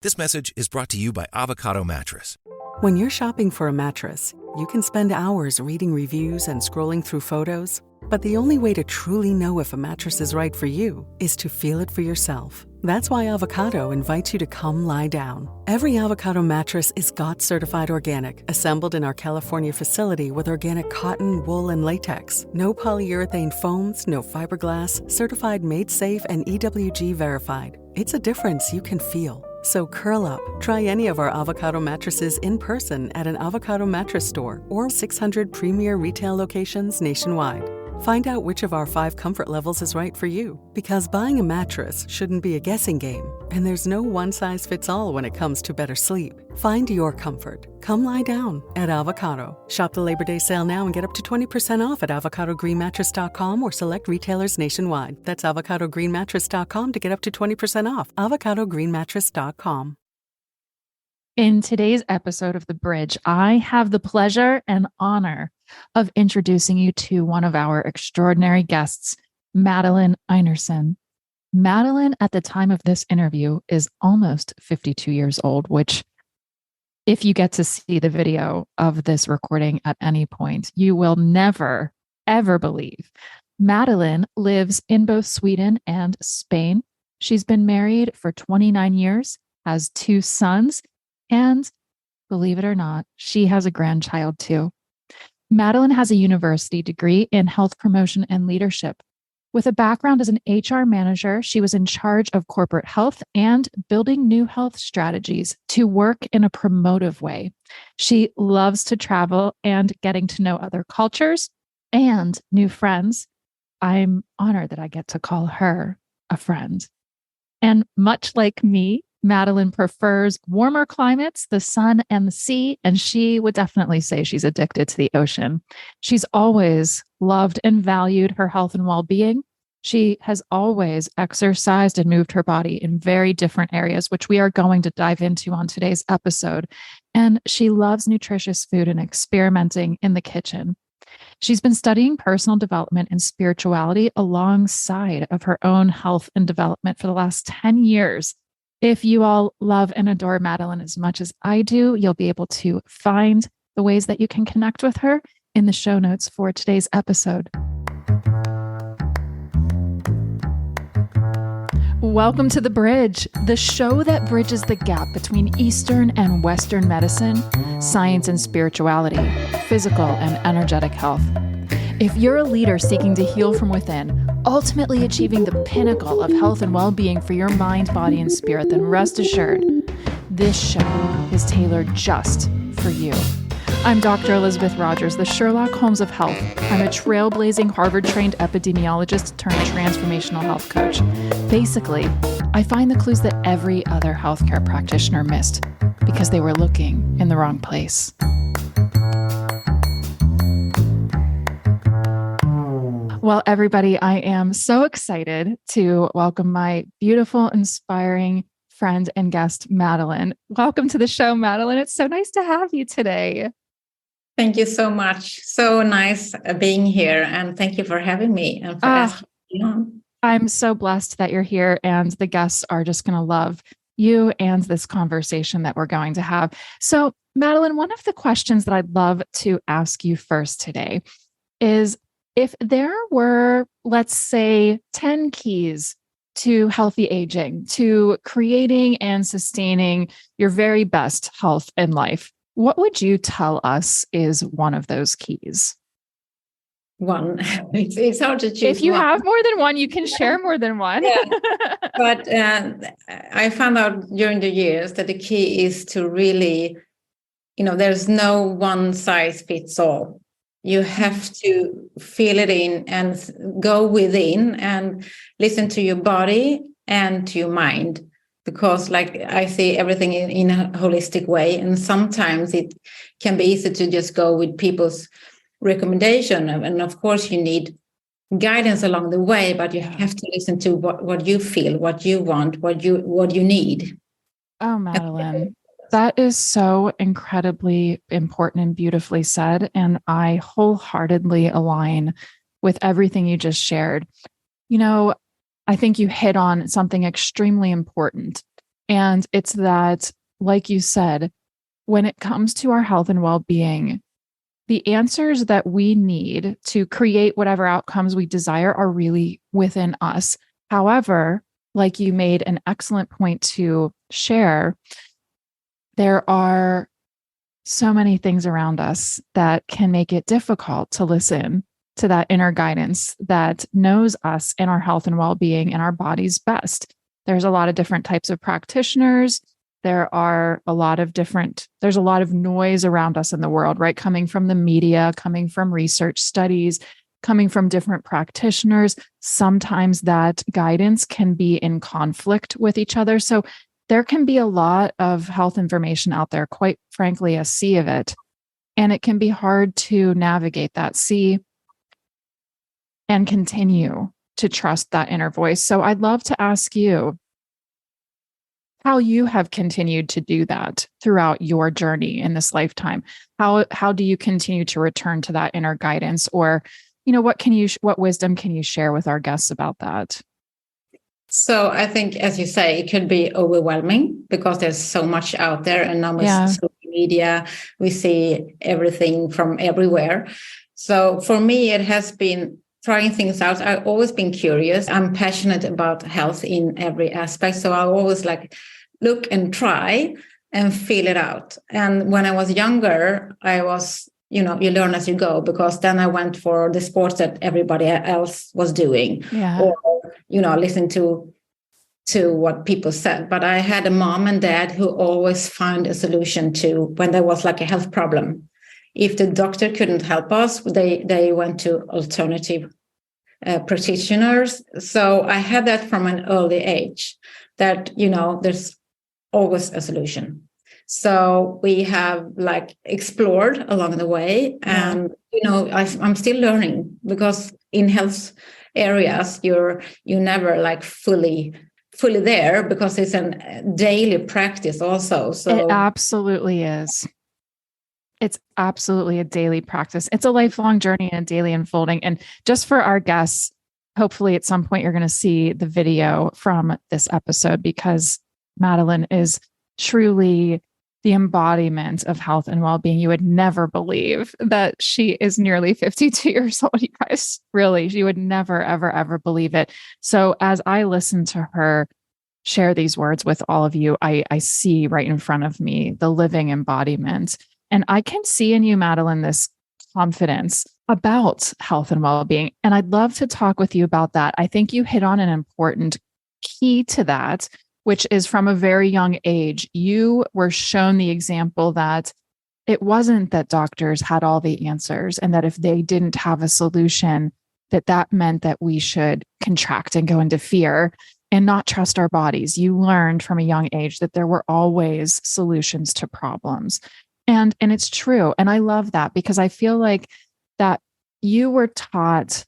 This message is brought to you by Avocado Mattress. When you're shopping for a mattress, you can spend hours reading reviews and scrolling through photos, but the only way to truly know if a mattress is right for you is to feel it for yourself. That's why Avocado invites you to come lie down. Every Avocado mattress is GOTS certified organic, assembled in our California facility with organic cotton, wool, and latex. No polyurethane foams, no fiberglass, certified made safe and EWG verified. It's a difference you can feel. So curl up, try any of our Avocado mattresses in person at an Avocado mattress store or 600 premier retail locations nationwide. Find out which of our 5 comfort levels is right for you, because buying a mattress shouldn't be a guessing game, and there's no one-size-fits-all when it comes to better sleep. Find your comfort. Come lie down at Avocado. Shop the Labor Day sale now and get up to 20% off at avocadogreenmattress.com or select retailers nationwide. That's avocadogreenmattress.com to get up to 20% off. avocadogreenmattress.com. In today's episode of The Bridge, I have the pleasure and honor of introducing you to one of our extraordinary guests, Madelene Einarsson. Madelene, at the time of this interview, is almost 52 years old, which, if you get to see the video of this recording at any point, you will never, ever believe. Madelene lives in both Sweden and Spain. She's been married for 29 years, has 2 sons, and believe it or not, she has a grandchild too. Madelene has a university degree in health promotion and leadership. With a background as an HR manager, she was in charge of corporate health and building new health strategies to work in a promotive way. She loves to travel and getting to know other cultures and new friends. I'm honored that I get to call her a friend. And much like me, Madelene prefers warmer climates, the sun and the sea, and she would definitely say she's addicted to the ocean. She's always loved and valued her health and well-being. She has always exercised and moved her body in very different areas, which we are going to dive into on today's episode. And she loves nutritious food and experimenting in the kitchen. She's been studying personal development and spirituality alongside of her own health and development for the last 10 years. If you all love and adore Madelene as much as I do, you'll be able to find the ways that you can connect with her in the show notes for today's episode. Welcome to The Bridge, the show that bridges the gap between Eastern and Western medicine, science and spirituality, physical and energetic health. If you're a leader seeking to heal from within, ultimately achieving the pinnacle of health and well-being for your mind, body, and spirit, then rest assured, this show is tailored just for you. I'm Dr. Elizabeth Rogers, the Sherlock Holmes of health. I'm a trailblazing Harvard-trained epidemiologist turned transformational health coach. Basically, I find the clues that every other healthcare practitioner missed because they were looking in the wrong place. Well, everybody, I am so excited to welcome my beautiful, inspiring friend and guest, Madelene. Welcome to the show, Madelene. It's so nice to have you today. Thank you so much. So nice being here. And thank you for having me and for asking me on. I'm so blessed that you're here, and the guests are just going to love you and this conversation that we're going to have. So, Madelene, one of the questions that I'd love to ask you first today is, if there were, let's say, 10 keys to healthy aging, to creating and sustaining your very best health in life, what would you tell us is one of those keys? One. It's hard to choose. If you have more than one, you can share more than one. Yeah. But I found out during the years that the key is to really, there's no one size fits all. You have to feel it in and go within and listen to your body and to your mind, because I see everything in a holistic way. And sometimes it can be easy to just go with people's recommendation. And of course you need guidance along the way, but you have to listen to what you feel, what you want, what you need. Oh, Madelene. That is so incredibly important and beautifully said. And I wholeheartedly align with everything you just shared. I think you hit on something extremely important. And it's that, like you said, when it comes to our health and well-being, the answers that we need to create whatever outcomes we desire are really within us. However, like you made an excellent point to share, there are so many things around us that can make it difficult to listen to that inner guidance that knows us and our health and well-being and our bodies best. There's a lot of different types of practitioners. There's a lot of noise around us in the world, right? Coming from the media, coming from research studies, coming from different practitioners. Sometimes that guidance can be in conflict with each other. So there can be a lot of health information out there, quite frankly, a sea of it. And it can be hard to navigate that sea and continue to trust that inner voice. So I'd love to ask you how you have continued to do that throughout your journey in this lifetime. How do you continue to return to that inner guidance? Or, what wisdom can you share with our guests about that? So I think, as you say, it could be overwhelming because there's so much out there, and now with social media, we see everything from everywhere. So for me, it has been trying things out. I've always been curious. I'm passionate about health in every aspect. So I always look and try and feel it out. And when I was younger, I was, you learn as you go, because then I went for the sports that everybody else was doing, or, listen to what people said. But I had a mom and dad who always found a solution to when there was a health problem. If the doctor couldn't help us, they went to alternative practitioners. So I had that from an early age, that, there's always a solution. So we have explored along the way. And, I'm still learning, because in health areas, you're never fully there, because it's a daily practice also. So it absolutely is. It's absolutely a daily practice. It's a lifelong journey and a daily unfolding. And just for our guests, hopefully at some point you're going to see the video from this episode, because Madelene is truly the embodiment of health and well-being. You would never believe that she is nearly 52 years old, you guys. Really, you would never, ever, ever believe it. So as I listen to her share these words with all of you, I see right in front of me the living embodiment. And I can see in you, Madelene, this confidence about health and well-being. And I'd love to talk with you about that. I think you hit on an important key to that, which is from a very young age, you were shown the example that it wasn't that doctors had all the answers, and that if they didn't have a solution, that meant that we should contract and go into fear and not trust our bodies. You learned from a young age that there were always solutions to problems. And it's true. And I love that, because I feel like that you were taught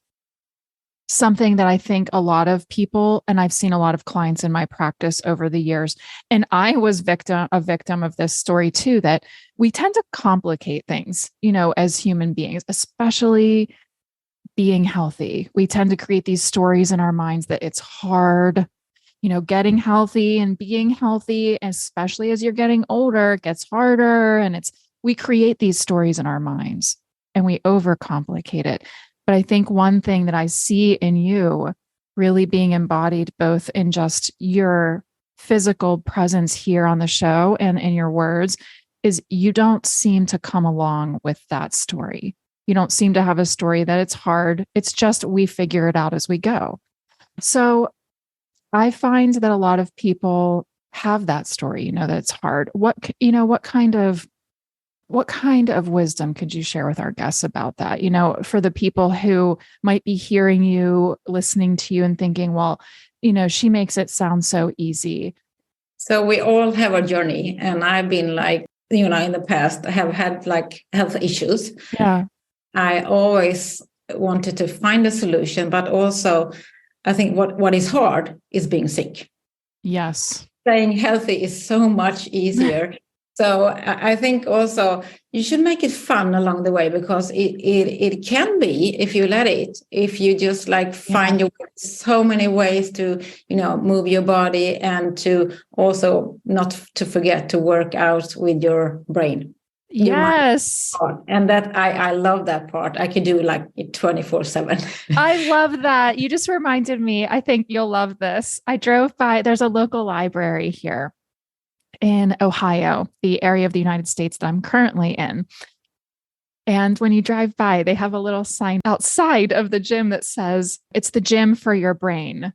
something that I think a lot of people, and I've seen a lot of clients in my practice over the years, and I was a victim of this story too, that we tend to complicate things, as human beings, especially being healthy. We tend to create these stories in our minds that it's hard, getting healthy and being healthy, especially as you're getting older, it gets harder. And we create these stories in our minds and we overcomplicate it. But I think one thing that I see in you really being embodied both in just your physical presence here on the show and in your words is you don't seem to come along with that story. You don't seem to have a story that it's hard. It's just we figure it out as we go. So I find that a lot of people have that story, that it's hard. What kind of wisdom could you share with our guests about that? For the people who might be hearing you, listening to you and thinking, well, she makes it sound so easy. So we all have a journey. And I've been in the past, I have had health issues. Yeah. I always wanted to find a solution, but also I think what is hard is being sick. Yes. Staying healthy is so much easier So I think also you should make it fun along the way, because it can be, if you let it, if you just like find your so many ways to, move your body, and to also not to forget to work out with your brain. Yes. And that I love that part. I could do like 24/7. I love that. You just reminded me. I think you'll love this. I drove by, there's a local library here in Ohio, the area of the United States that I'm currently in. And when you drive by, they have a little sign outside of the gym that says, it's the gym for your brain.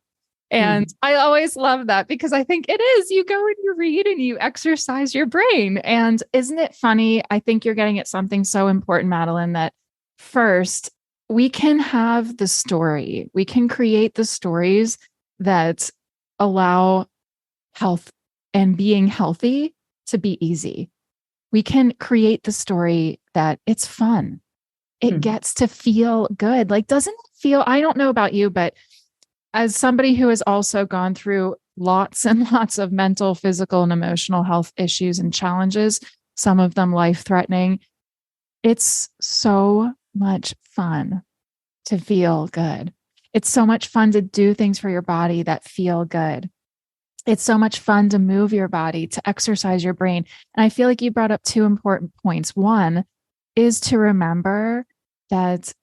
And I always love that, because I think it is. You go and you read and you exercise your brain. And isn't it funny? I think you're getting at something so important, Madelene, that first, we can have the story. We can create the stories that allow health and being healthy to be easy. We can create the story that it's fun. It gets to feel good. Like, doesn't it feel, I don't know about you, but as somebody who has also gone through lots and lots of mental, physical, and emotional health issues and challenges, some of them life-threatening, it's so much fun to feel good. It's so much fun to do things for your body that feel good. It's so much fun to move your body, to exercise your brain. And I feel like you brought up two important points. One is to remember that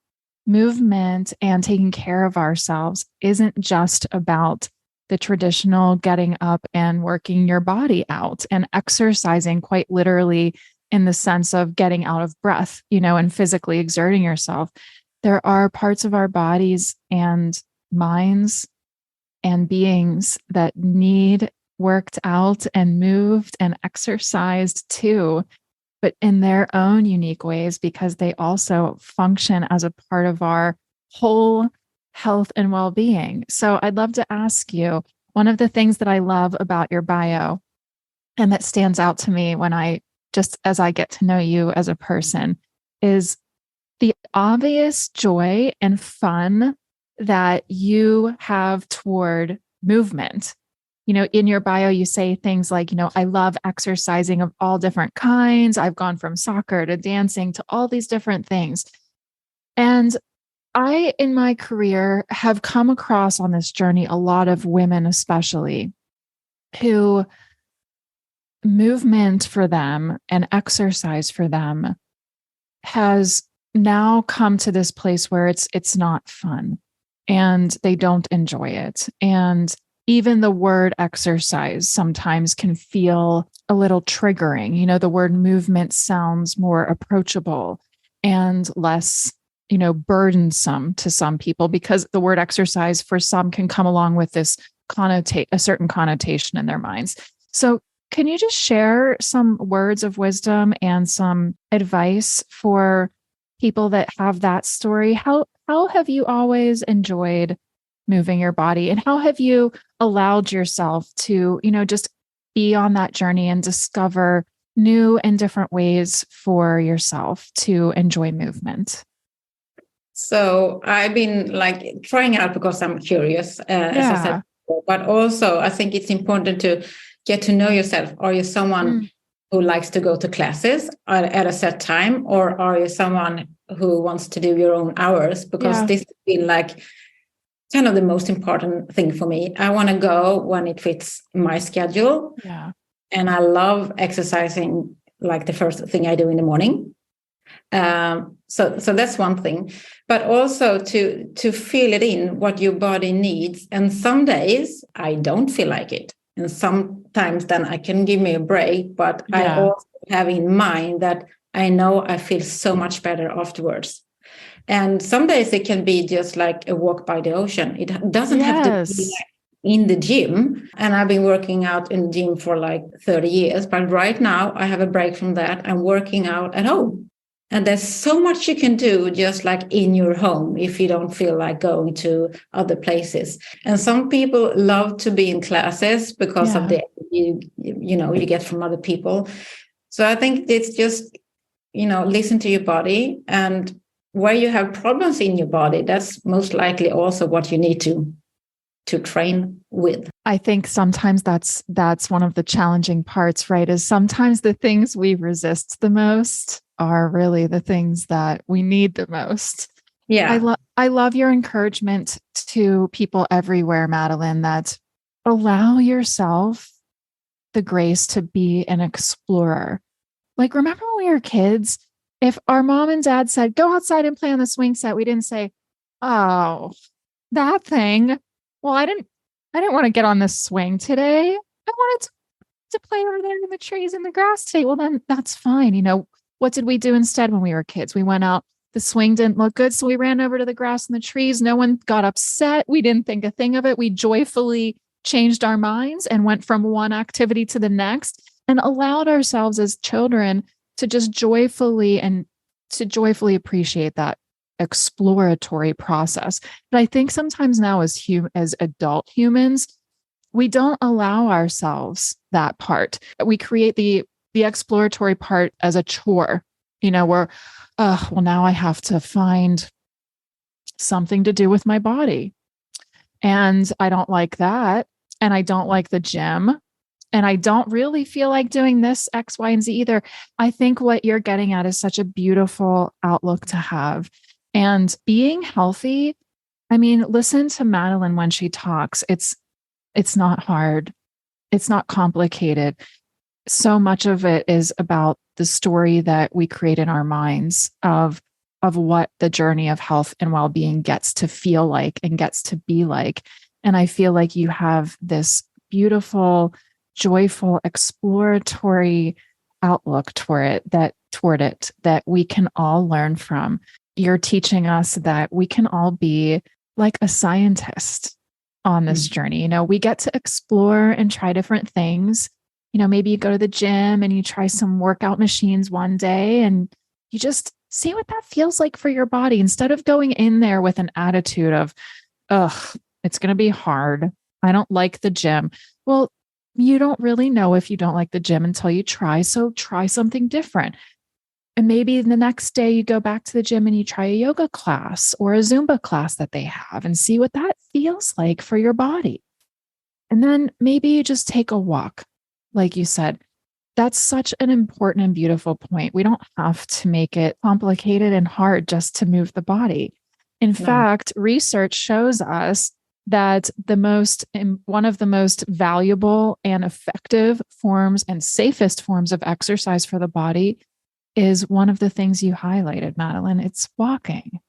movement and taking care of ourselves isn't just about the traditional getting up and working your body out and exercising, quite literally in the sense of getting out of breath, and physically exerting yourself. There are parts of our bodies and minds and beings that need worked out and moved and exercised too, but in their own unique ways, because they also function as a part of our whole health and well-being. So I'd love to ask you, one of the things that I love about your bio, and that stands out to me as I get to know you as a person, is the obvious joy and fun that you have toward movement. In your bio, you say things like, I love exercising of all different kinds. I've gone from soccer to dancing to all these different things. And I, in my career, have come across on this journey a lot of women, especially, who movement for them and exercise for them has now come to this place where it's not fun and they don't enjoy it. And even the word exercise sometimes can feel a little triggering. The word movement sounds more approachable and less, burdensome to some people, because the word exercise for some can come along with this a certain connotation in their minds. So can you just share some words of wisdom and some advice for people that have that story? How have you always enjoyed moving your body, and how have you allowed yourself to, just be on that journey and discover new and different ways for yourself to enjoy movement? So I've been like trying out because I'm curious, as I said before, but also I think it's important to get to know yourself. Are you someone who likes to go to classes at a set time, or are you someone who wants to do your own hours? Because this has been like kind of the most important thing for me. I want to go when it fits my schedule. Yeah. And I love exercising like the first thing I do in the morning. So that's one thing, but also to feel it in what your body needs. And some days I don't feel like it. And sometimes then I can give me a break, but I also have in mind that I know I feel so much better afterwards. And some days it can be just like a walk by the ocean. It doesn't have to be like in the gym. And I've been working out in the gym for like 30 years. But right now I have a break from that. I'm working out at home. And there's so much you can do just like in your home if you don't feel like going to other places. And some people love to be in classes because of the you get from other people. So I think it's just, listen to your body, and where you have problems in your body, that's most likely also what you need to to train with. I think sometimes that's one of the challenging parts, right? Is sometimes the things we resist the most are really the things that we need the most. Yeah. I love your encouragement to people everywhere, Madelene, that allow yourself the grace to be an explorer. Like, remember when we were kids, if our mom and dad said, go outside and play on the swing set, we didn't say, oh, that thing. Well, I didn't want to get on this swing today. I wanted to play over there in the trees and the grass today. Well, then that's fine. You know, what did we do instead when we were kids? We went out, the swing didn't look good. So we ran over to the grass and the trees. No one got upset. We didn't think a thing of it. We joyfully changed our minds and went from one activity to the next and allowed ourselves as children to just joyfully appreciate that exploratory process. But I think sometimes now as adult humans, we don't allow ourselves that part. We create the exploratory part as a chore, you know, where, well, now I have to find something to do with my body. And I don't like that. And I don't like the gym. And I don't really feel like doing this X, Y, and Z either. I think what you're getting at is such a beautiful outlook to have. And being healthy, I mean, listen to Madelene when she talks. It's not hard. It's not complicated. So much of it is about the story that we create in our minds of what the journey of health and well-being gets to feel like and gets to be like. And I feel like you have this beautiful, joyful, exploratory outlook toward it that we can all learn from. You're teaching us that we can all be like a scientist on this journey. You know, we get to explore and try different things. You know, maybe you go to the gym and you try some workout machines one day and you just see what that feels like for your body instead of going in there with an attitude of, ugh, it's going to be hard. I don't like the gym. Well, you don't really know if you don't like the gym until you try. So try something different. And maybe the next day you go back to the gym and you try a yoga class or a Zumba class that they have and see what that feels like for your body. And then maybe you just take a walk. Like you said, that's such an important and beautiful point. We don't have to make it complicated and hard just to move the body. In fact, research shows us that one of the most valuable and effective forms and safest forms of exercise for the body is one of the things you highlighted, Madelene. It's walking.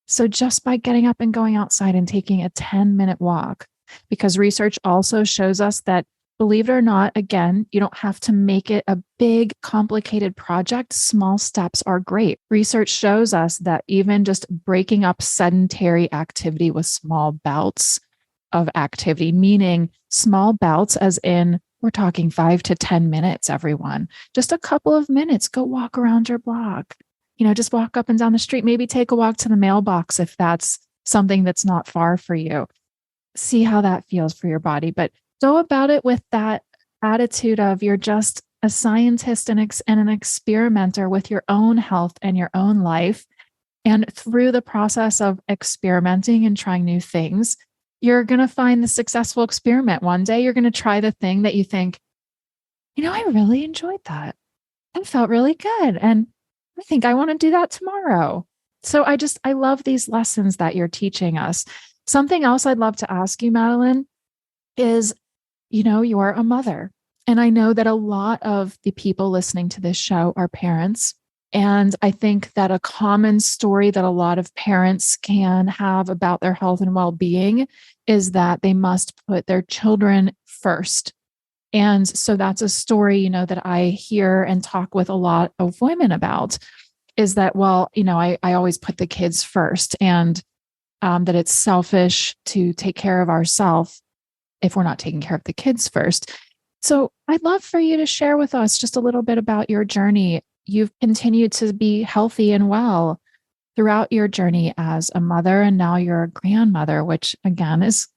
So just by getting up and going outside and taking a 10-minute walk, because research also shows us that, believe it or not, again, you don't have to make it a big, complicated project. Small steps are great. Research shows us that even just breaking up sedentary activity with small bouts of activity, meaning small bouts as in we're talking 5 to 10 minutes, everyone. Just a couple of minutes, go walk around your block. You know, just walk up and down the street. Maybe take a walk to the mailbox if that's something that's not far for you. See how that feels for your body. But go about it with that attitude of you're just a scientist and an experimenter with your own health and your own life. And through the process of experimenting and trying new things, you're going to find the successful experiment. One day you're going to try the thing that you think, you know, I really enjoyed that. That felt really good. And I think I want to do that tomorrow. So I love these lessons that you're teaching us. Something else I'd love to ask you, Madelene, is, you know, you're a mother. And I know that a lot of the people listening to this show are parents. And I think that a common story that a lot of parents can have about their health and well-being is that they must put their children first. And so that's a story, you know, that I hear and talk with a lot of women about, is that, well, you know, I always put the kids first, and that it's selfish to take care of ourselves if we're not taking care of the kids first. So I'd love for you to share with us just a little bit about your journey. You've continued to be healthy and well throughout your journey as a mother, and now you're a grandmother, which again is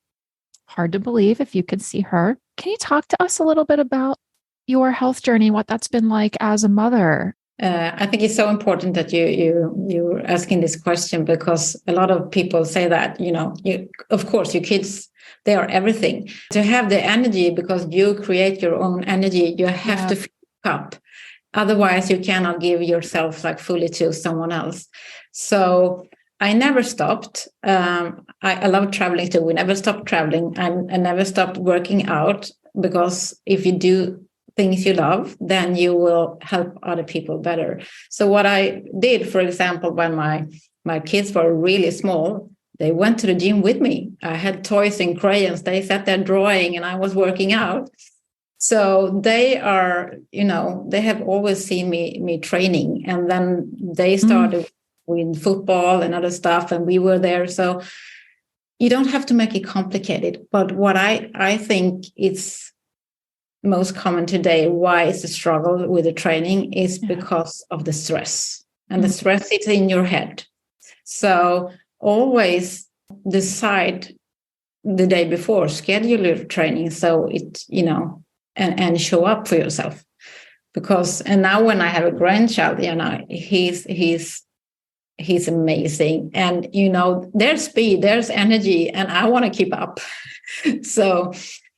hard to believe if you could see her. Can you talk to us a little bit about your health journey, what that's been like as a mother? I think it's so important that you're asking this question, because a lot of people say that, you know, of course your kids They are everything. To have the energy, because you create your own energy, you have to fill up. Otherwise, you cannot give yourself like fully to someone else. So I never stopped. I love traveling too. We never stopped traveling. I never stopped working out, because if you do things you love, then you will help other people better. So what I did, for example, when my kids were really small, they went to the gym with me. I had toys and crayons. They sat there drawing and I was working out. So they are, they have always seen me training. And then they started with football and other stuff, and we were there. So you don't have to make it complicated. But what I think it's most common today, why it's a struggle with the training, is because of the stress. And the stress is in your head. So always decide the day before, schedule your training so it, and show up for yourself. And now when I have a grandchild, he's amazing. And, there's speed, there's energy, and I want to keep up. So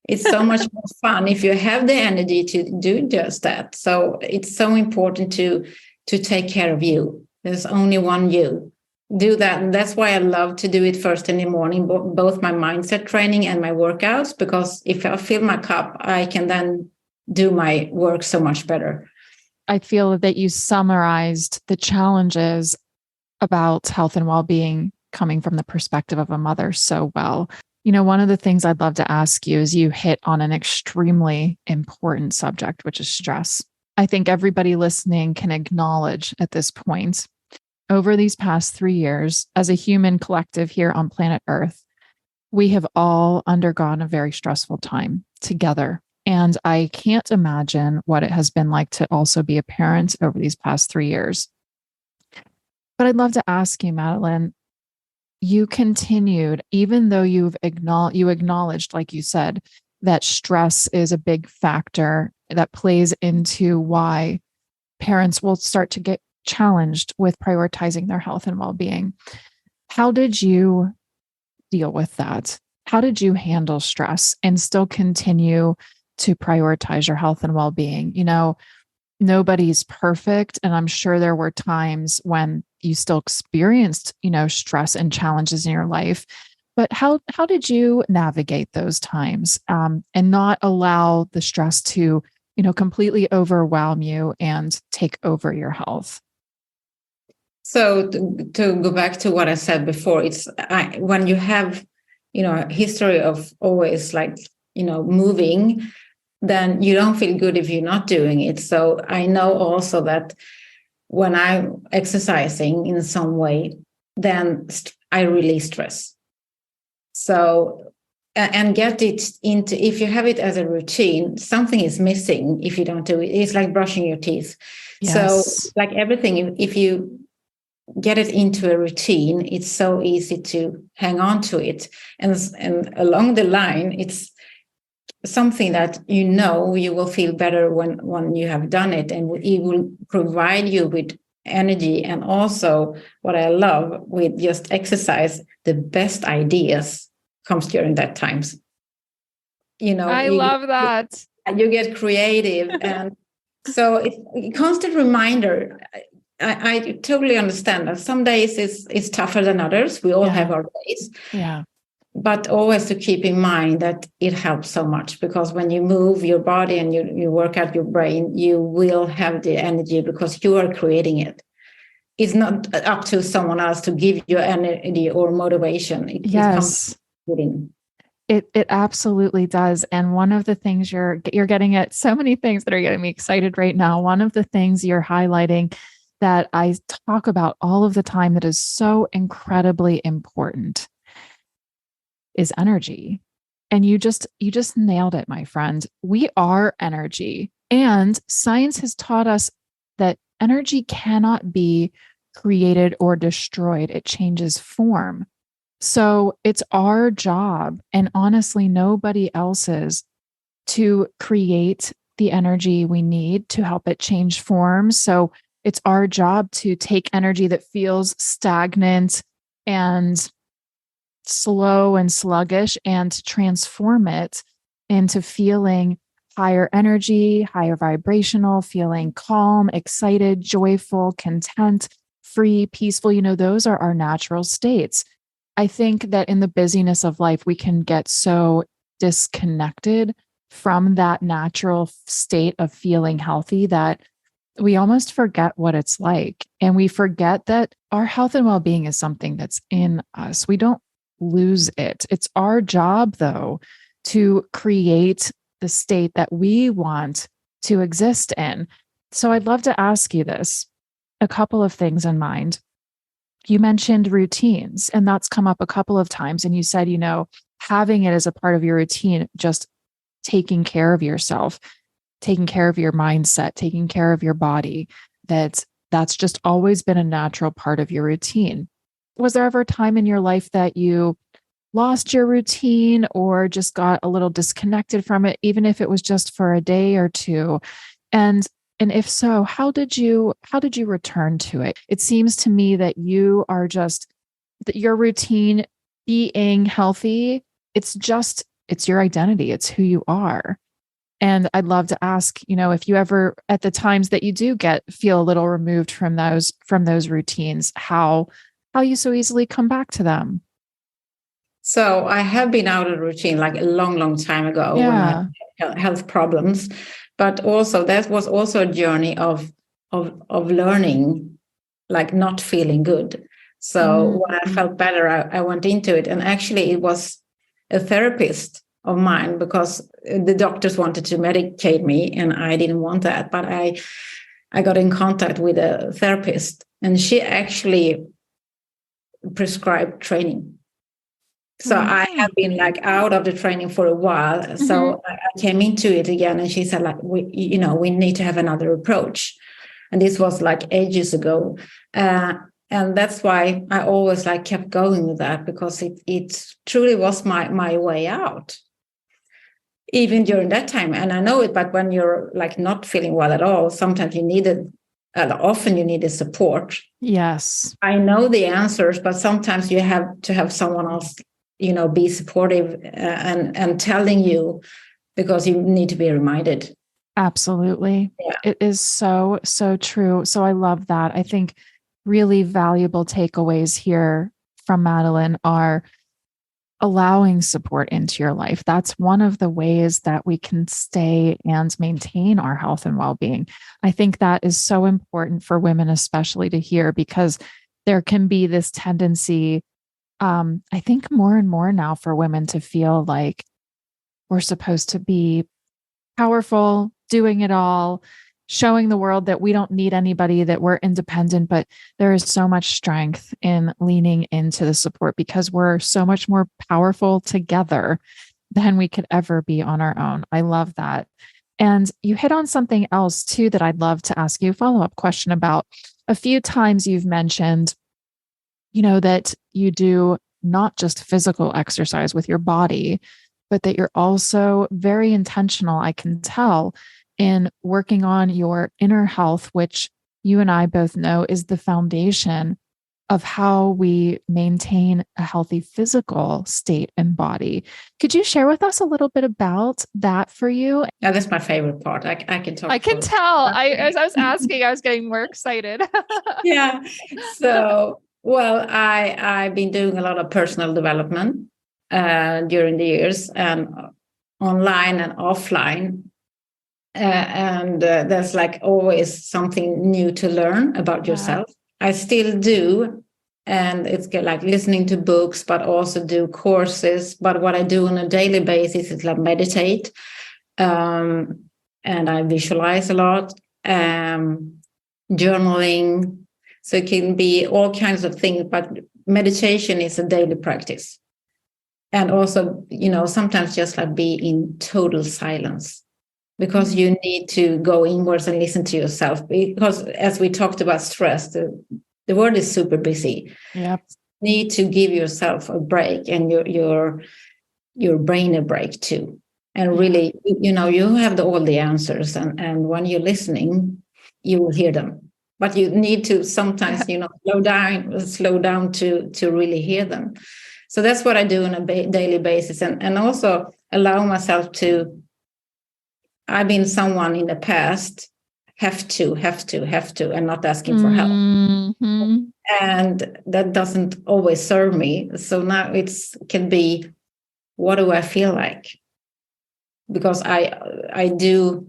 it's so much more fun if you have the energy to do just that. So it's so important to take care of you. There's only one you. Do that. And that's why I love to do it first in the morning, both my mindset training and my workouts, because if I fill my cup, I can then do my work so much better. I feel that you summarized the challenges about health and well-being coming from the perspective of a mother so well. One of the things I'd love to ask you is, you hit on an extremely important subject, which is stress. I think everybody listening can acknowledge at this point, over these past 3 years, as a human collective here on planet Earth, we have all undergone a very stressful time together. And I can't imagine what it has been like to also be a parent over these past 3 years. But I'd love to ask you, Madelene, you continued, even though you acknowledged, like you said, that stress is a big factor that plays into why parents will start to get challenged with prioritizing their health and well-being. How did you deal with that? How did you handle stress and still continue to prioritize your health and well-being? Nobody's perfect. And I'm sure there were times when you still experienced, stress and challenges in your life. But how did you navigate those times and not allow the stress to, completely overwhelm you and take over your health? So to go back to what I said before, when you have, a history of always moving, then you don't feel good if you're not doing it. So I know also that when I'm exercising in some way, then I release stress. So, and get it into, if you have it as a routine, something is missing if you don't do it. It's like brushing your teeth. Yes. So like everything, if you get it into a routine, it's so easy to hang on to it. And along the line, it's something that you will feel better when you have done it, and it will provide you with energy. And also what I love with just exercise, the best ideas comes during that times. I love that. You get creative. And so it's a constant reminder. I totally understand that some days it's tougher than others. We all have our days. Yeah. But always to keep in mind that it helps so much, because when you move your body and you work out your brain, you will have the energy because you are creating it. It's not up to someone else to give you energy or motivation. It comes within. It absolutely does. And one of the things you're getting at, so many things that are getting me excited right now. One of the things you're highlighting that I talk about all of the time that is so incredibly important is energy. And you just nailed it, my friend. We are energy. And science has taught us that energy cannot be created or destroyed. It changes form. So it's our job, and honestly, nobody else's, to create the energy we need to help it change form. So it's our job to take energy that feels stagnant and slow and sluggish, and to transform it into feeling higher energy, higher vibrational, feeling calm, excited, joyful, content, free, peaceful. Those are our natural states. I think that in the busyness of life, we can get so disconnected from that natural state of feeling healthy that we almost forget what it's like. And we forget that our health and well-being is something that's in us. We don't lose it. It's our job, though, to create the state that we want to exist in. So I'd love to ask you this, a couple of things in mind. You mentioned routines, and that's come up a couple of times. And you said, having it as a part of your routine, just taking care of yourself, taking care of your mindset, taking care of your body, that's just always been a natural part of your routine. Was there ever a time in your life that you lost your routine or just got a little disconnected from it, even if it was just for a day or two? And if so, how did you return to it? It seems to me that you are just that your routine being healthy, it's your identity. It's who you are. And I'd love to ask, if you ever, at the times that you do feel a little removed from those routines, how you so easily come back to them. So I have been out of routine like a long, long time ago when I had health problems, but also that was also a journey of learning, like not feeling good. So when I felt better, I went into it, and actually it was a therapist of mine, because the doctors wanted to medicate me and I didn't want that, but I got in contact with a therapist, and she actually prescribed training. So I have been like out of the training for a while. So I came into it again, and she said, like, we need to have another approach. And this was like ages ago. And that's why I always like kept going with that, because it truly was my way out, even during that time. And I know it, but when you're like not feeling well at all, sometimes often you need support. Yes. I know the answers, but sometimes you have to have someone else, be supportive and telling you, because you need to be reminded. Absolutely. Yeah. It is so, so true. So I love that. I think really valuable takeaways here from Madelene are allowing support into your life. That's one of the ways that we can stay and maintain our health and well-being. I think that is so important for women, especially to hear, because there can be this tendency, I think more and more now, for women to feel like we're supposed to be powerful, doing it all, showing the world that we don't need anybody, that we're independent. But there is so much strength in leaning into the support, because we're so much more powerful together than we could ever be on our own. I love that. And you hit on something else too that I'd love to ask you a follow-up question about. A few times you've mentioned, that you do not just physical exercise with your body, but that you're also very intentional, I can tell, in working on your inner health, which you and I both know is the foundation of how we maintain a healthy physical state and body. Could you share with us a little bit about that for you? Yeah, that's my favorite part. I can talk. I can tell. As I was asking, I was getting more excited. Yeah. So, well, I've been doing a lot of personal development during the years, and online and offline. And there's like always something new to learn about yourself. I still do. And it's like listening to books, but also do courses. But what I do on a daily basis is like meditate. And I visualize a lot, journaling. So it can be all kinds of things, but meditation is a daily practice. And also, sometimes just like be in total silence, because you need to go inwards and listen to yourself. Because as we talked about stress, the world is super busy. Yep. You need to give yourself a break, and your brain a break too. And really, you have all the answers. And when you're listening, you will hear them. But you need to sometimes, slow down to really hear them. So that's what I do on a daily basis, and also allow myself to. I've been someone in the past have to, and not asking for help. Mm-hmm. And that doesn't always serve me. So now can be, what do I feel like? Because I do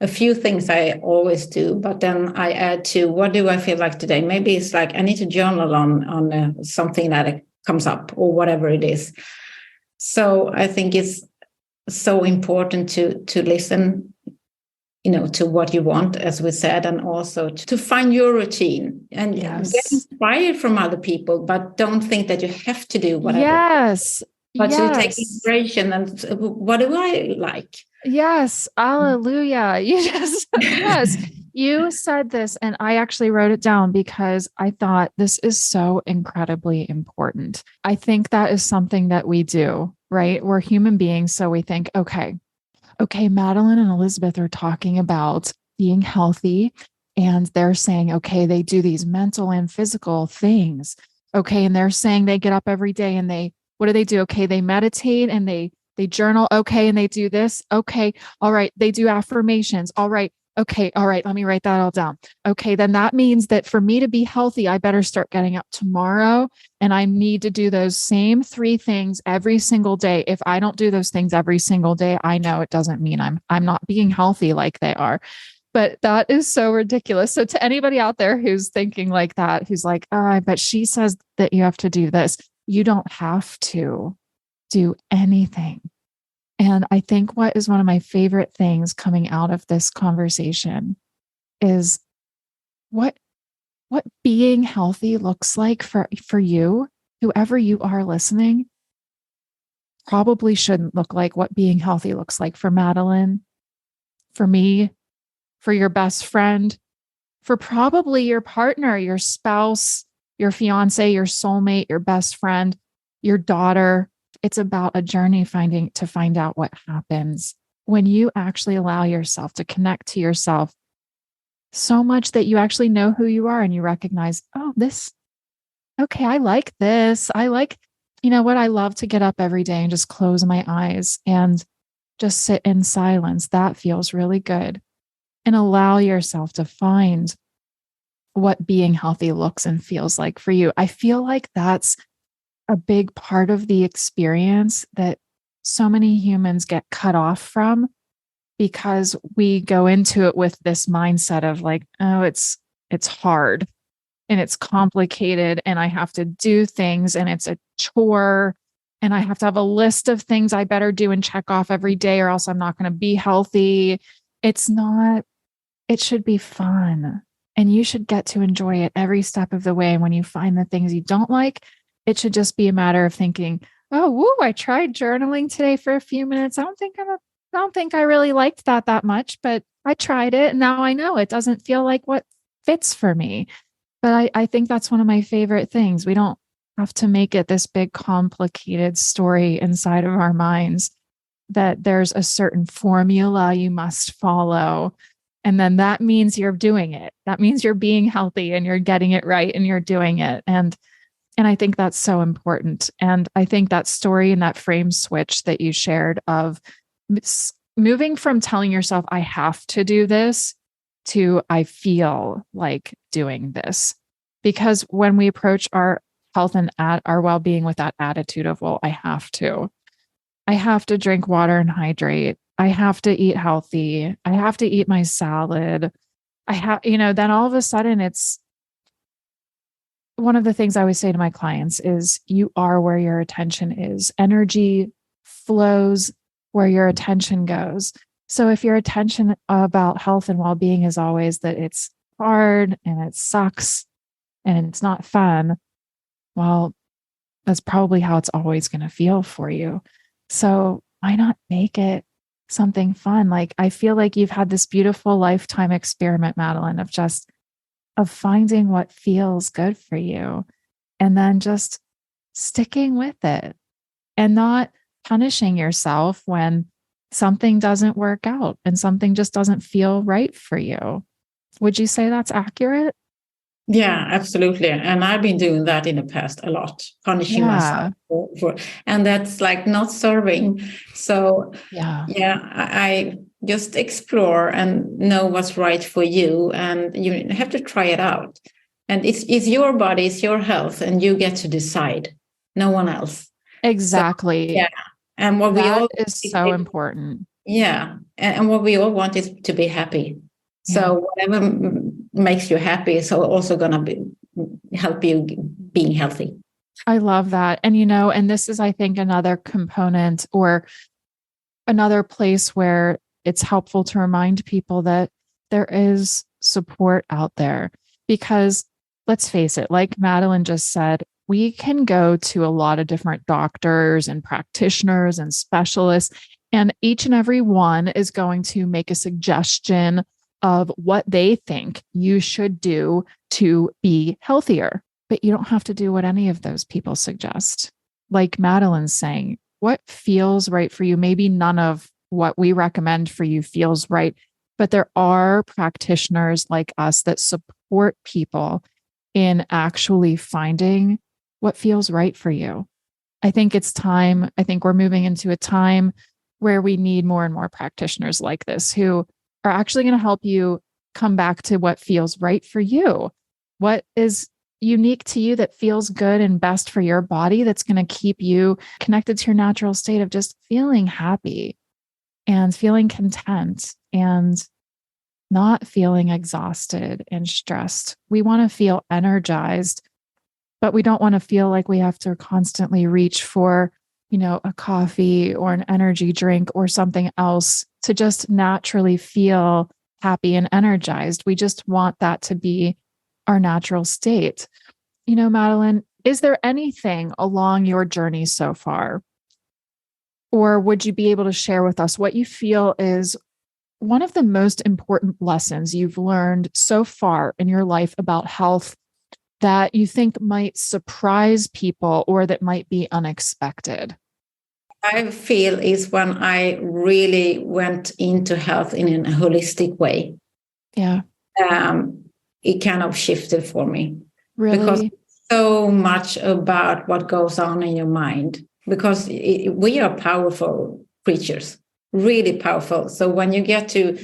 a few things I always do, but then I add to, what do I feel like today? Maybe it's like I need to journal on something that comes up or whatever it is. So I think it's so important to listen, to what you want, as we said, and also to find your routine and get inspired from other people, but don't think that you have to do whatever. Yes. But to take inspiration and what do I like? Yes. Hallelujah. Yes. You said this, and I actually wrote it down because I thought this is so incredibly important. I think that is something that we do, right? We're human beings. So we think, okay, Madelene and Elizabeth are talking about being healthy, and they're saying, okay, they do these mental and physical things. Okay. And they're saying they get up every day and what do? Okay. They meditate and they journal. Okay. And they do this. Okay. All right. They do affirmations. All right. Okay. All right. Let me write that all down. Okay. Then that means that for me to be healthy, I better start getting up tomorrow, and I need to do those same 3 things every single day. If I don't do those things every single day, I know it doesn't mean I'm not being healthy like they are. But that is so ridiculous. So to anybody out there who's thinking like that, who's like, oh, I bet she says that you have to do this. You don't have to do anything. And I think what is one of my favorite things coming out of this conversation is what being healthy looks like for you, whoever you are listening, probably shouldn't look like what being healthy looks like for Madelene, for me, for your best friend, for probably your partner, your spouse, your fiance, your soulmate, your best friend, your daughter. It's about a journey to find out what happens when you actually allow yourself to connect to yourself so much that you actually know who you are and you recognize, oh, okay, I like this. I like, what I love to get up every day and just close my eyes and just sit in silence. That feels really good. And allow yourself to find what being healthy looks and feels like for you. I feel like that's a big part of the experience that so many humans get cut off from, because we go into it with this mindset of like, oh, it's hard and it's complicated and I have to do things and it's a chore and I have to have a list of things I better do and check off every day or else I'm not going to be healthy. It's not, it should be fun, and you should get to enjoy it every step of the way. And when you find the things you don't like, it should just be a matter of thinking, oh, woo, I tried journaling today for a few minutes. I don't think I really liked that much, but I tried it. And now I know it doesn't feel like what fits for me. But I think that's one of my favorite things. We don't have to make it this big, complicated story inside of our minds that there's a certain formula you must follow. And then that means you're doing it. That means you're being healthy and you're getting it right and you're doing it. And I think that's so important. And I think that story and that frame switch that you shared of moving from telling yourself, I have to do this, to I feel like doing this. Because when we approach our health and our well-being with that attitude of, well, I have to drink water and hydrate. I have to eat healthy. I have to eat my salad. Then all of a sudden it's one of the things I always say to my clients is you are where your attention is. Energy flows where your attention goes. So if your attention about health and well-being is always that it's hard and it sucks and it's not fun, well, that's probably how it's always going to feel for you. So why not make it something fun? Like, I feel like you've had this beautiful lifetime experiment, Madelene, of finding what feels good for you and then just sticking with it and not punishing yourself when something doesn't work out and something just doesn't feel right for you. Would you say that's accurate? Yeah, absolutely. And I've been doing that in the past a lot, punishing Yeah. myself and that's like not serving. So Yeah. yeah, I just explore and know what's right for you, and you have to try it out. And it's your body, it's your health, and you get to decide, no one else. So Exactly. yeah, and what we That all is so important. yeah, and what we all want is to be happy. Yeah. So whatever makes you happy is also gonna help you being healthy. I love that. And, and this is, I think, another component or another place where it's helpful to remind people that there is support out there. Because let's face it, like Madelene just said, we can go to a lot of different doctors and practitioners and specialists, and each and every one is going to make a suggestion of what they think you should do to be healthier. But you don't have to do what any of those people suggest. Like Madeline's saying, what feels right for you? Maybe none of what we recommend for you feels right, but there are practitioners like us that support people in actually finding what feels right for you. I think it's time. I think we're moving into a time where we need more and more practitioners like this who are actually going to help you come back to what feels right for you. What is unique to you that feels good and best for your body, that's going to keep you connected to your natural state of just feeling happy and feeling content and not feeling exhausted and stressed. We want to feel energized, but we don't want to feel like we have to constantly reach for, a coffee or an energy drink or something else to just naturally feel happy and energized. We just want that to be our natural state. Madelene, is there anything along your journey so far, or would you be able to share with us what you feel is one of the most important lessons you've learned so far in your life about health that you think might surprise people or that might be unexpected? I feel is when I really went into health in a holistic way. Yeah. It kind of shifted for me. Really? Because so much about what goes on in your mind, because we are powerful creatures, really powerful. So when you get to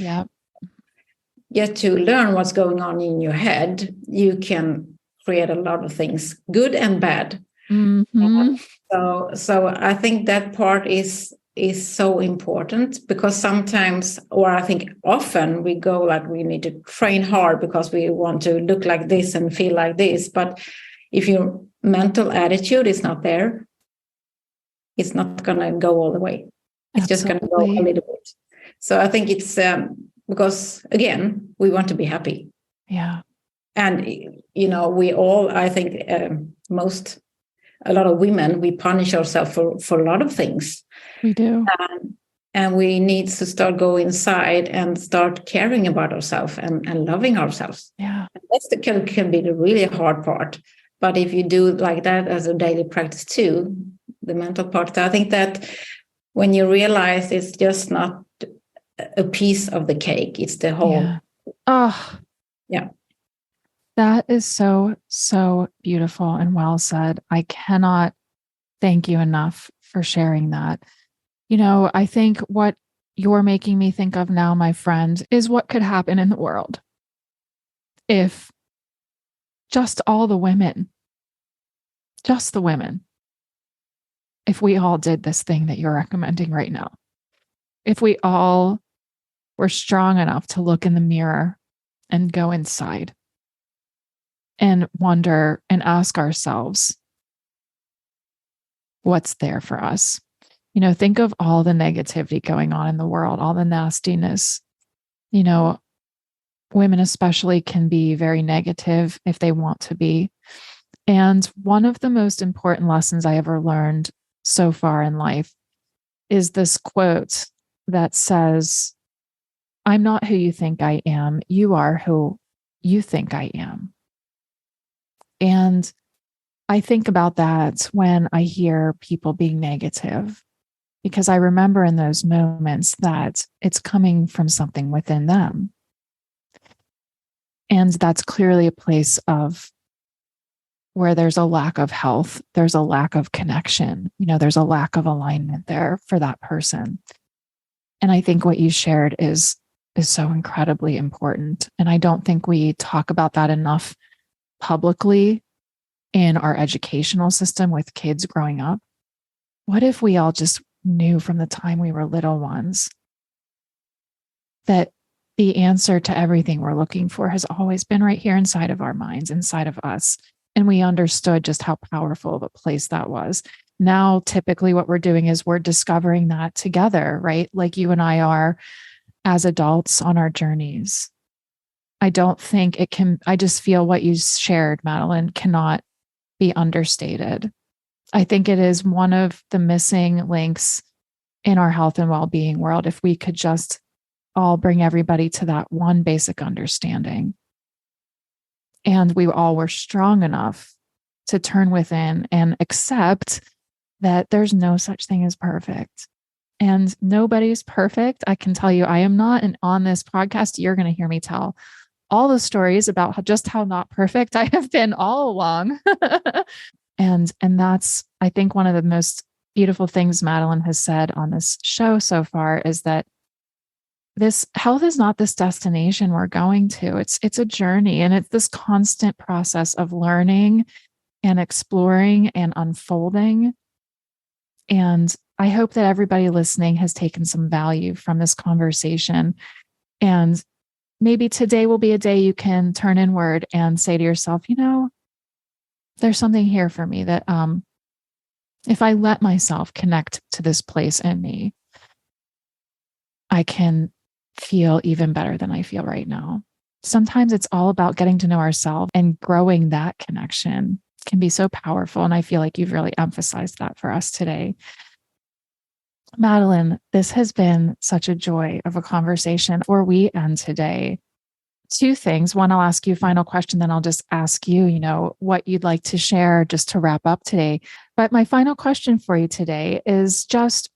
learn what's going on in your head, you can create a lot of things, good and bad. Mm-hmm. So I think that part is so important, because sometimes, or I think often, we go like we need to train hard because we want to look like this and feel like this. But if your mental attitude is not there, it's not going to go all the way. It's just going to go a little bit. So I think it's because, again, we want to be happy. Yeah. And, we all, I think a lot of women, we punish ourselves for a lot of things. We do. And we need to start going inside and start caring about ourselves and loving ourselves. Yeah. And that's can be the really hard part. But if you do like that as a daily practice too, the mental part, I think that when you realize it's just not a piece of the cake, it's the whole. Yeah. Oh, yeah. That is so, so beautiful and well said. I cannot thank you enough for sharing that. I think what you're making me think of now, my friend, is what could happen in the world if just the women, if we all did this thing that you're recommending right now, if we all were strong enough to look in the mirror and go inside and wonder and ask ourselves, what's there for us? Think of all the negativity going on in the world, all the nastiness. Women especially can be very negative if they want to be. And one of the most important lessons I ever learned so far in life is this quote that says, "I'm not who you think I am. You are who you think I am." And I think about that when I hear people being negative, because I remember in those moments that it's coming from something within them. And that's clearly a place of where there's a lack of health, there's a lack of connection, there's a lack of alignment there for that person. And I think what you shared is so incredibly important. And I don't think we talk about that enough publicly in our educational system with kids growing up. What if we all just knew from the time we were little ones that the answer to everything we're looking for has always been right here inside of our minds, inside of us. And we understood just how powerful of a place that was. Now, typically what we're doing is we're discovering that together, right? Like you and I are as adults on our journeys. I don't think it can, I just feel what you shared, Madelene, cannot be understated. I think it is one of the missing links in our health and well-being world. If we could just all bring everybody to that one basic understanding. And we all were strong enough to turn within and accept that there's no such thing as perfect. And nobody's perfect. I can tell you I am not. And on this podcast, you're going to hear me tell all the stories about just how not perfect I have been all along. And that's, I think, one of the most beautiful things Madelene has said on this show so far is that this health is not this destination we're going to. It's a journey, and it's this constant process of learning and exploring and unfolding. And I hope that everybody listening has taken some value from this conversation. And maybe today will be a day you can turn inward and say to yourself, there's something here for me that if I let myself connect to this place in me, I can feel even better than I feel right now. Sometimes it's all about getting to know ourselves, and growing that connection can be so powerful. And I feel like you've really emphasized that for us today. Madelene, this has been such a joy of a conversation. Before we end today, two things. One, I'll ask you a final question, then I'll just ask you, what you'd like to share just to wrap up today. But my final question for you today is just,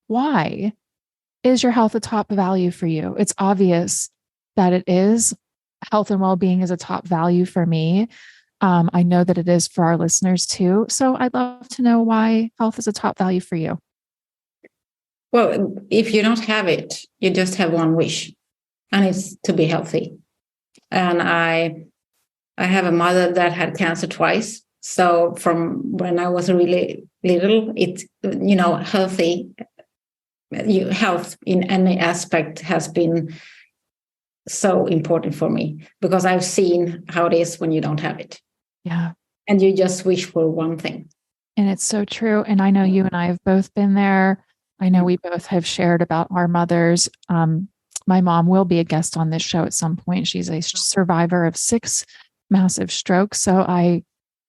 why is your health a top value for you? It's obvious that it is. Health and well-being is a top value for me. I know that it is for our listeners too. So I'd love to know why health is a top value for you. Well, if you don't have it, you just have one wish, and it's to be healthy. And I have a mother that had cancer twice. So from when I was really little, it's, health in any aspect has been so important for me, because I've seen how it is when you don't have it. Yeah. And you just wish for one thing. And it's so true. And I know you and I have both been there. I know we both have shared about our mothers. My mom will be a guest on this show at some point. She's a survivor of 6 massive strokes. So I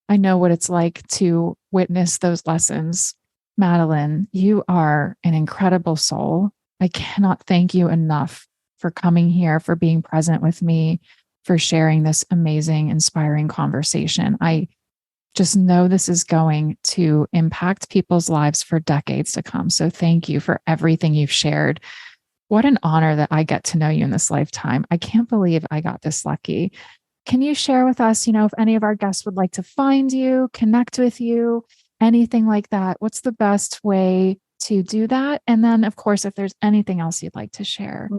know what it's like to witness those lessons. Madelene, you are an incredible soul. I cannot thank you enough for coming here, for being present with me, for sharing this amazing, inspiring conversation. I just know this is going to impact people's lives for decades to come. So thank you for everything you've shared. What an honor that I get to know you in this lifetime. I can't believe I got this lucky. Can you share with us, if any of our guests would like to find you, connect with you, anything like that? What's the best way to do that? And then, of course, if there's anything else you'd like to share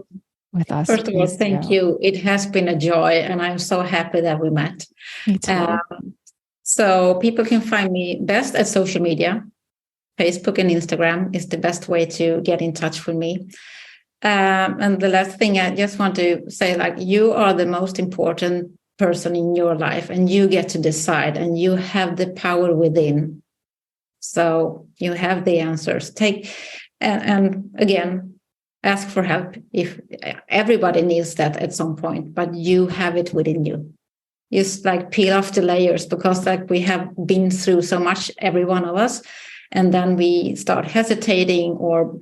with us. First of all, thank you. It has been a joy, and I'm so happy that we met. Me too. So people can find me best at social media. Facebook and Instagram is the best way to get in touch with me. And the last thing I just want to say, you are the most important person in your life, and you get to decide, and you have the power within. So you have the answers. And again, ask for help if everybody needs that at some point, but you have it within you. Just peel off the layers, because we have been through so much, every one of us, and then we start hesitating or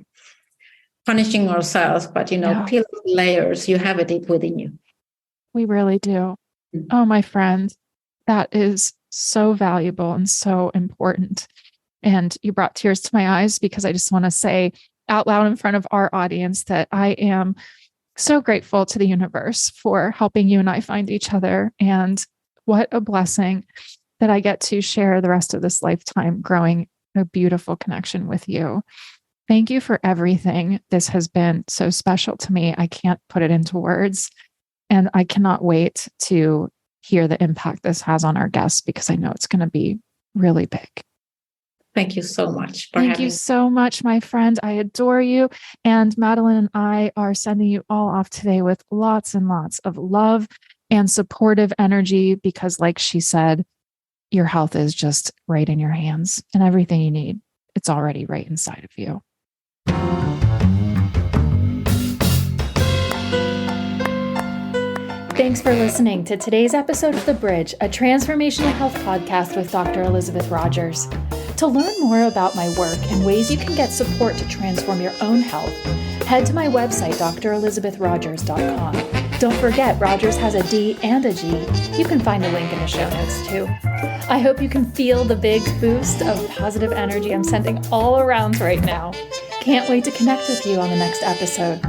punishing ourselves. But peel off the layers. You have it within you. We really do. Oh, my friend, that is so valuable and so important. And you brought tears to my eyes, because I just want to say out loud in front of our audience that I am So grateful to the universe for helping you and I find each other. And what a blessing that I get to share the rest of this lifetime growing a beautiful connection with you. Thank you for everything. This has been so special to me. I can't put it into words. And I cannot wait to hear the impact this has on our guests, because I know it's going to be really big. Thank you so much. Thank you so much, my friend. I adore you. And Madelene and I are sending you all off today with lots and lots of love and supportive energy, because like she said, your health is just right in your hands, and everything you need, it's already right inside of you. Thanks for listening to today's episode of The Bridge, a transformational health podcast with Dr. Elizabeth Rogers. To learn more about my work and ways you can get support to transform your own health, head to my website, drelizabethrogers.com. Don't forget, Rogers has a D and a G. You can find a link in the show notes too. I hope you can feel the big boost of positive energy I'm sending all around right now. Can't wait to connect with you on the next episode.